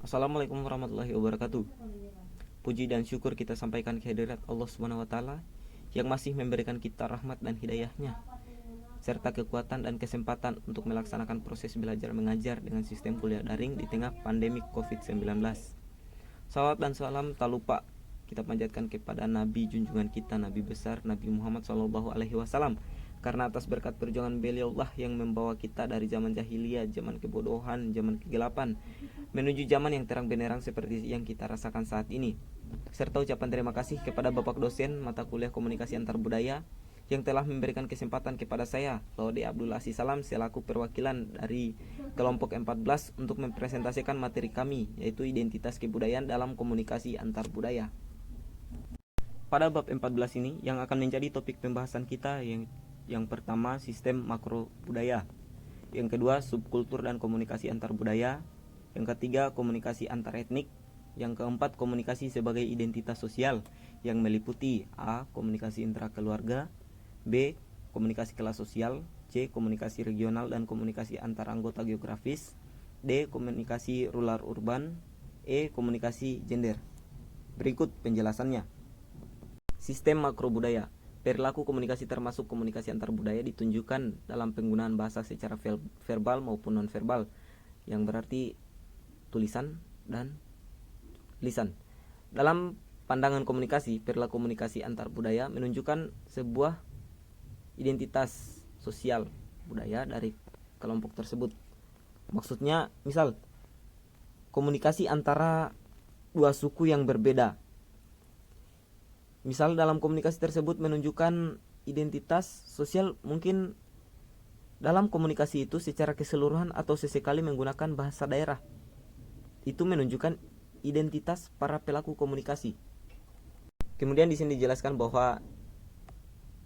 Assalamualaikum warahmatullahi wabarakatuh. Puji dan syukur kita sampaikan kehadirat Allah Subhanahu wa taala yang masih memberikan kita rahmat dan hidayahnya serta kekuatan dan kesempatan untuk melaksanakan proses belajar mengajar dengan sistem kuliah daring di tengah pandemi COVID-19. Salawat dan salam tak lupa kita panjatkan kepada Nabi junjungan kita, Nabi besar Nabi Muhammad SAW, karena atas berkat perjuangan beliau lah yang membawa kita dari zaman jahiliyah, zaman kebodohan, zaman kegelapan menuju zaman yang terang benderang seperti yang kita rasakan saat ini. Serta ucapan terima kasih kepada Bapak dosen mata kuliah komunikasi antar budaya yang telah memberikan kesempatan kepada saya, Laude Abdul Aziz Salam, selaku perwakilan dari kelompok 14 untuk mempresentasikan materi kami, yaitu identitas kebudayaan dalam komunikasi antar budaya. Pada bab 14 ini yang akan menjadi topik pembahasan kita yang pertama sistem makro budaya, yang kedua subkultur dan komunikasi antar budaya, yang ketiga komunikasi antar etnik, yang keempat komunikasi sebagai identitas sosial yang meliputi A. komunikasi intrakeluarga, B. komunikasi kelas sosial, C. komunikasi regional dan komunikasi antar anggota geografis, D. komunikasi rural urban, E. komunikasi gender. Berikut penjelasannya. Sistem makro budaya. Perilaku komunikasi termasuk komunikasi antar budaya ditunjukkan dalam penggunaan bahasa secara verbal maupun non-verbal, yang berarti tulisan dan lisan. Dalam pandangan komunikasi, perilaku komunikasi antar budaya menunjukkan sebuah identitas sosial budaya dari kelompok tersebut. Maksudnya, misal komunikasi antara dua suku yang berbeda. Misal dalam komunikasi tersebut menunjukkan identitas sosial, mungkin dalam komunikasi itu secara keseluruhan atau sesekali menggunakan bahasa daerah. Itu menunjukkan identitas para pelaku komunikasi. Kemudian di sini dijelaskan bahwa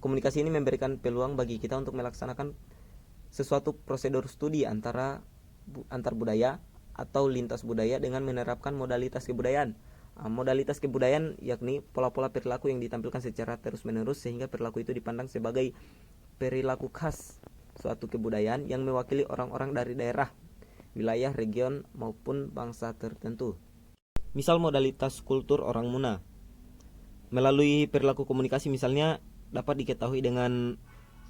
komunikasi ini memberikan peluang bagi kita untuk melaksanakan sesuatu prosedur studi antar budaya atau lintas budaya dengan menerapkan modalitas kebudayaan. Modalitas kebudayaan yakni pola-pola perilaku yang ditampilkan secara terus-menerus sehingga perilaku itu dipandang sebagai perilaku khas suatu kebudayaan yang mewakili orang-orang dari daerah, wilayah, region maupun bangsa tertentu. Misal modalitas kultur orang Muna. Melalui perilaku komunikasi misalnya dapat diketahui dengan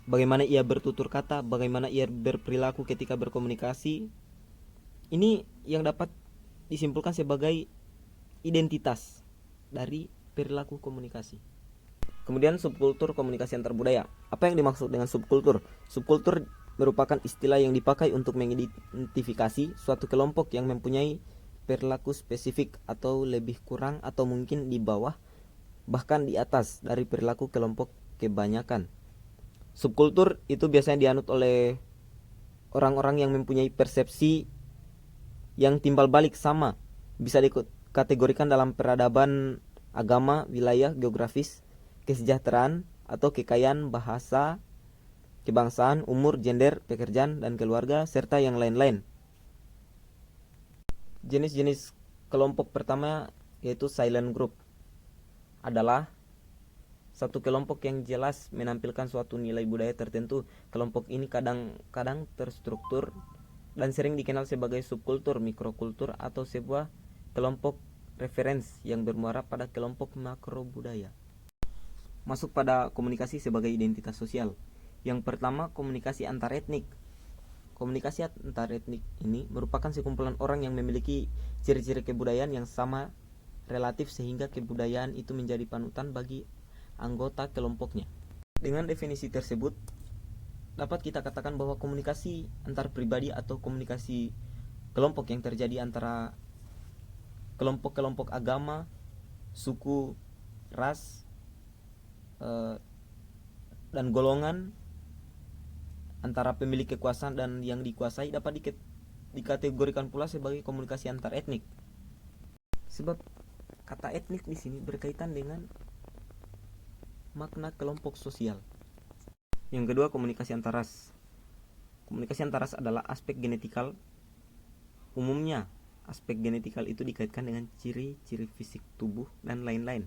bagaimana ia bertutur kata, bagaimana ia berperilaku ketika berkomunikasi. Ini yang dapat disimpulkan sebagai identitas dari perilaku komunikasi. Kemudian subkultur komunikasi antar budaya. Apa yang dimaksud dengan subkultur? Subkultur merupakan istilah yang dipakai untuk mengidentifikasi suatu kelompok yang mempunyai perilaku spesifik atau lebih kurang atau mungkin di bawah bahkan di atas dari perilaku kelompok kebanyakan. Subkultur itu biasanya dianut oleh orang-orang yang mempunyai persepsi yang timbal balik sama, bisa dikategorikan dalam peradaban, agama, wilayah, geografis, kesejahteraan atau kekayaan, bahasa, kebangsaan, umur, gender, pekerjaan dan keluarga, serta yang lain-lain. Jenis-jenis kelompok pertama yaitu silent group adalah satu kelompok yang jelas menampilkan suatu nilai budaya tertentu. Kelompok ini kadang-kadang terstruktur dan sering dikenal sebagai subkultur, mikrokultur atau sebuah kelompok referensi yang bermuara pada kelompok makro budaya. Masuk pada komunikasi sebagai identitas sosial. Yang pertama, komunikasi antar etnik. Komunikasi antar etnik ini merupakan sekumpulan orang yang memiliki ciri-ciri kebudayaan yang sama relatif sehingga kebudayaan itu menjadi panutan bagi anggota kelompoknya. Dengan definisi tersebut, dapat kita katakan bahwa komunikasi antar pribadi atau komunikasi kelompok yang terjadi antara kelompok-kelompok agama, suku, ras, dan golongan antara pemilik kekuasaan dan yang dikuasai dapat dikategorikan pula sebagai komunikasi antar etnik. Sebab kata etnik di sini berkaitan dengan makna kelompok sosial. Yang kedua, komunikasi antar ras. Komunikasi antar ras adalah aspek genetikal. Umumnya, aspek genetikal itu dikaitkan dengan ciri-ciri fisik tubuh dan lain-lain.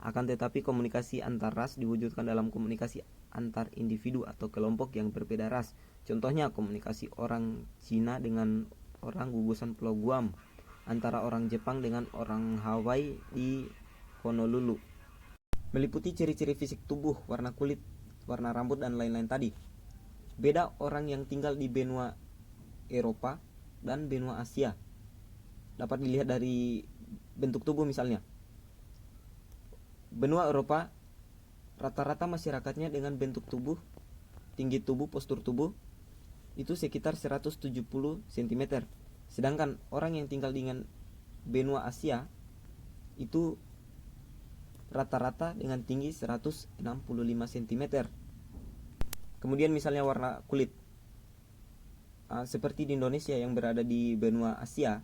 Akan tetapi komunikasi antar ras diwujudkan dalam komunikasi antar individu atau kelompok yang berbeda ras. Contohnya komunikasi orang Cina dengan orang gugusan Pulau Guam, antara orang Jepang dengan orang Hawaii di Honolulu. Meliputi ciri-ciri fisik tubuh, warna kulit, warna rambut, dan lain-lain tadi. Beda orang yang tinggal di benua Eropa dan benua Asia. Dapat dilihat dari bentuk tubuh misalnya. Benua Eropa rata-rata masyarakatnya dengan bentuk tubuh, tinggi tubuh, postur tubuh itu sekitar 170 cm. Sedangkan orang yang tinggal dengan benua Asia itu rata-rata dengan tinggi 165 cm. Kemudian misalnya warna kulit. Seperti di Indonesia yang berada di benua Asia,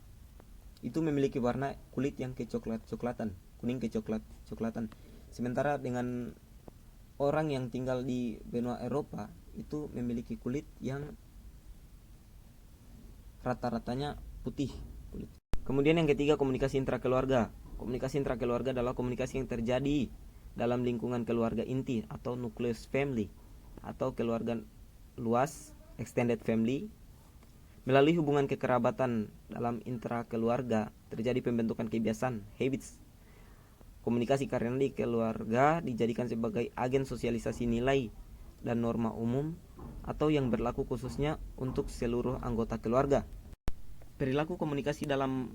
itu memiliki warna kulit yang kecoklat-coklatan, kuning kecoklat-coklatan. Sementara dengan orang yang tinggal di benua Eropa itu memiliki kulit yang rata-ratanya putih kulit. Kemudian yang ketiga, komunikasi intrakeluarga. Komunikasi intrakeluarga adalah komunikasi yang terjadi dalam lingkungan keluarga inti atau nucleus family atau keluarga luas extended family. Melalui hubungan kekerabatan dalam intrakeluarga terjadi pembentukan kebiasaan habits. Komunikasi karena di keluarga dijadikan sebagai agen sosialisasi nilai dan norma umum atau yang berlaku khususnya untuk seluruh anggota keluarga. Perilaku komunikasi dalam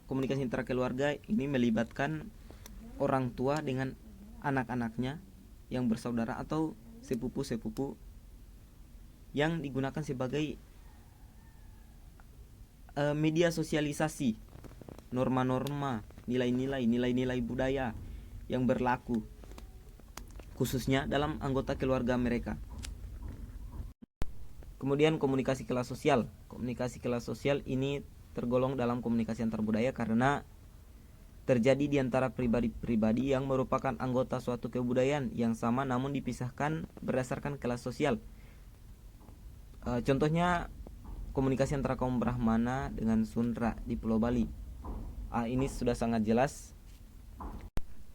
komunikasi intrakeluarga ini melibatkan orang tua dengan anak-anaknya yang bersaudara atau sepupu-sepupu yang digunakan sebagai media sosialisasi norma-norma, nilai-nilai budaya yang berlaku khususnya dalam anggota keluarga mereka. Kemudian komunikasi kelas sosial. Komunikasi kelas sosial ini tergolong dalam komunikasi antar budaya karena terjadi di antara pribadi-pribadi yang merupakan anggota suatu kebudayaan yang sama namun dipisahkan berdasarkan kelas sosial. Contohnya komunikasi antara kaum Brahmana dengan Sundra di Pulau Bali. Ini sudah sangat jelas.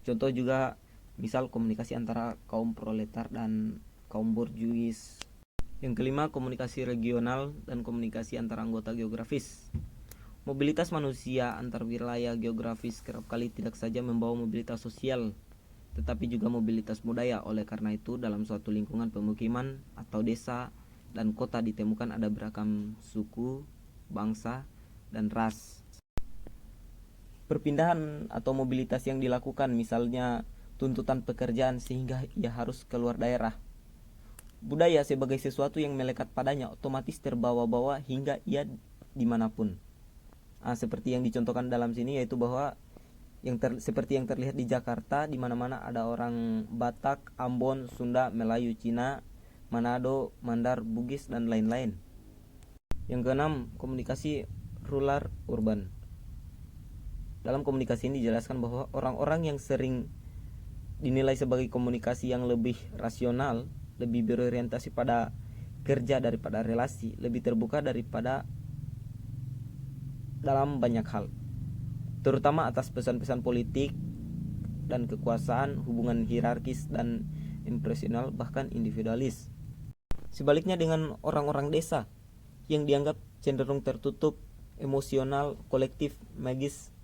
Contoh juga misal komunikasi antara kaum proletar dan kaum borjuis. Yang kelima, komunikasi regional dan komunikasi antar anggota geografis. Mobilitas manusia antar wilayah geografis kerap kali tidak saja membawa mobilitas sosial, tetapi juga mobilitas budaya. Oleh karena itu, dalam suatu lingkungan pemukiman atau desa dan kota ditemukan ada beragam suku, bangsa, dan ras. Perpindahan atau mobilitas yang dilakukan, misalnya tuntutan pekerjaan sehingga ia harus keluar daerah. Budaya sebagai sesuatu yang melekat padanya otomatis terbawa-bawa hingga ia dimanapun. Seperti yang dicontohkan dalam sini, yaitu bahwa seperti yang terlihat di Jakarta, di mana-mana ada orang Batak, Ambon, Sunda, Melayu, Cina, Manado, Mandar, Bugis, dan lain-lain. Yang keenam, komunikasi rural urban. Dalam komunikasi ini dijelaskan bahwa orang-orang yang sering dinilai sebagai komunikasi yang lebih rasional, lebih berorientasi pada kerja daripada relasi, lebih terbuka daripada dalam banyak hal, terutama atas pesan-pesan politik dan kekuasaan, hubungan hierarkis dan impersonal, bahkan individualis. Sebaliknya dengan orang-orang desa yang dianggap cenderung tertutup, emosional, kolektif, magis,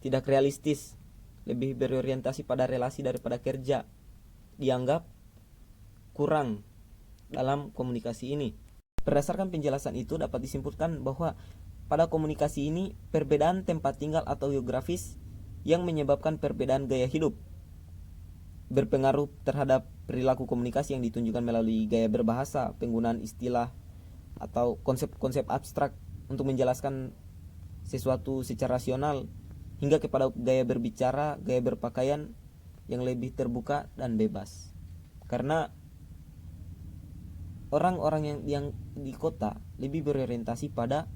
tidak realistis, lebih berorientasi pada relasi daripada kerja, dianggap kurang dalam komunikasi ini. Berdasarkan penjelasan itu dapat disimpulkan bahwa pada komunikasi ini perbedaan tempat tinggal atau geografis yang menyebabkan perbedaan gaya hidup berpengaruh terhadap perilaku komunikasi yang ditunjukkan melalui gaya berbahasa, penggunaan istilah atau konsep-konsep abstrak untuk menjelaskan sesuatu secara rasional, hingga kepada gaya berbicara, gaya berpakaian yang lebih terbuka dan bebas. Karena orang-orang yang di kota lebih berorientasi pada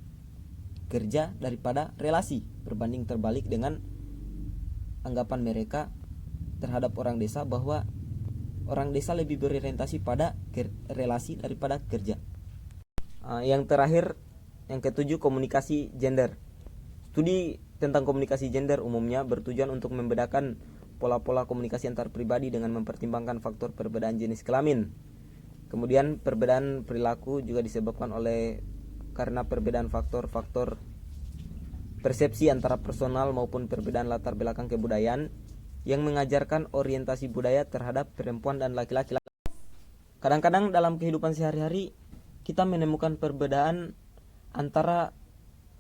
kerja daripada relasi, berbanding terbalik dengan anggapan mereka terhadap orang desa bahwa orang desa lebih berorientasi pada relasi daripada kerja. Yang terakhir, yang ketujuh, komunikasi gender. Studi tentang komunikasi gender umumnya bertujuan untuk membedakan pola-pola komunikasi antar pribadi dengan mempertimbangkan faktor perbedaan jenis kelamin. Kemudian perbedaan perilaku juga disebabkan karena perbedaan faktor-faktor persepsi antara personal maupun perbedaan latar belakang kebudayaan yang mengajarkan orientasi budaya terhadap perempuan dan laki-laki. Kadang-kadang dalam kehidupan sehari-hari kita menemukan perbedaan antara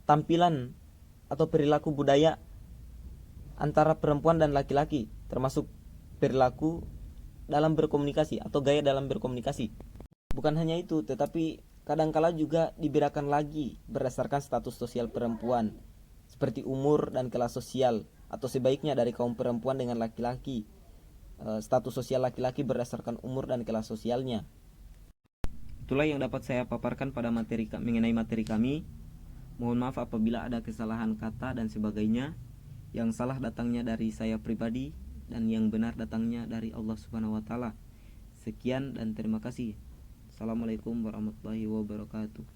tampilan atau perilaku budaya antara perempuan dan laki-laki, termasuk perilaku dalam berkomunikasi atau gaya dalam berkomunikasi. Bukan hanya itu, tetapi kadangkala juga dibedakan lagi berdasarkan status sosial perempuan, seperti umur dan kelas sosial, atau sebaiknya dari kaum perempuan dengan laki-laki, status sosial laki-laki berdasarkan umur dan kelas sosialnya. Itulah yang dapat saya paparkan pada mengenai materi kami. Mohon maaf apabila ada kesalahan kata dan sebagainya. Yang salah datangnya dari saya pribadi dan yang benar datangnya dari Allah Subhanahu wa taala. Sekian dan terima kasih. Assalamualaikum warahmatullahi wabarakatuh.